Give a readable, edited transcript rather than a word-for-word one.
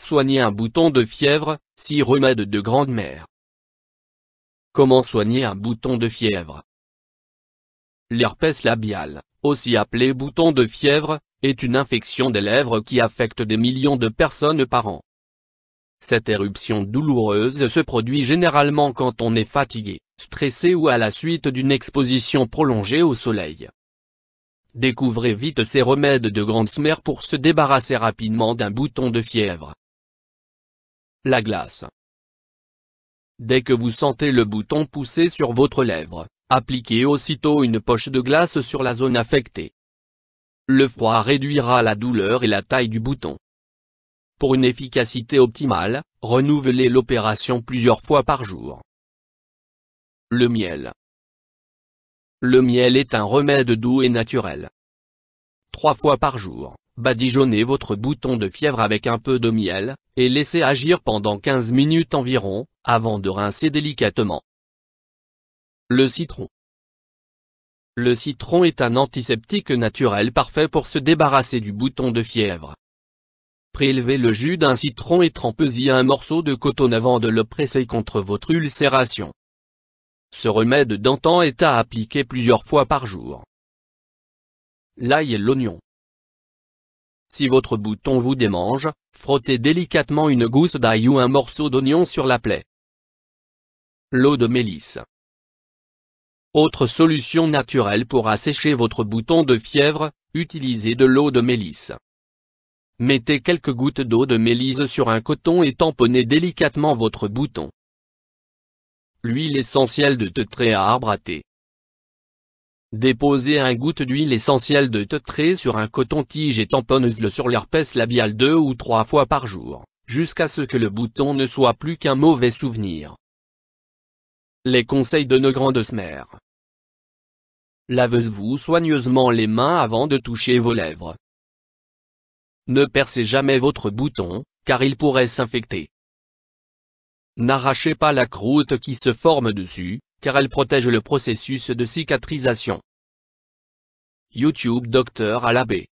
soigner un bouton de fièvre, 6 remèdes de grande-mère. Comment soigner un bouton de fièvre? L'herpès labial, aussi appelé bouton de fièvre, est une infection des lèvres qui affecte des millions de personnes par an. Cette éruption douloureuse se produit généralement quand on est fatigué, stressé ou à la suite d'une exposition prolongée au soleil. Découvrez vite ces remèdes de grande-mère pour se débarrasser rapidement d'un bouton de fièvre. La glace. Dès que vous sentez le bouton pousser sur votre lèvre, appliquez aussitôt une poche de glace sur la zone affectée. Le froid réduira la douleur et la taille du bouton. Pour une efficacité optimale, renouvelez l'opération plusieurs fois par jour. Le miel. Le miel est un remède doux et naturel. 3 fois par jour, badigeonnez votre bouton de fièvre avec un peu de miel, et laissez agir pendant 15 minutes environ, avant de rincer délicatement. Le citron. Le citron est un antiseptique naturel parfait pour se débarrasser du bouton de fièvre. Prélevez le jus d'un citron et trempez-y un morceau de coton avant de le presser contre votre ulcération. Ce remède d'antan est à appliquer plusieurs fois par jour. L'ail et l'oignon. Si votre bouton vous démange, frottez délicatement une gousse d'ail ou un morceau d'oignon sur la plaie. L'eau de mélisse. Autre solution naturelle pour assécher votre bouton de fièvre, utilisez de l'eau de mélisse. Mettez quelques gouttes d'eau de mélisse sur un coton et tamponnez délicatement votre bouton. L'huile essentielle de thé à arbre à thé. Déposez un goutte d'huile essentielle de thé sur un coton-tige et tamponnez-le sur l'herpès labial 2 ou 3 fois par jour, jusqu'à ce que le bouton ne soit plus qu'un mauvais souvenir. Les conseils de nos grandes-mères. Lavez-vous soigneusement les mains avant de toucher vos lèvres. Ne percez jamais votre bouton, car il pourrait s'infecter. N'arrachez pas la croûte qui se forme dessus, car elle protège le processus de cicatrisation. YouTube Docteur Alabé.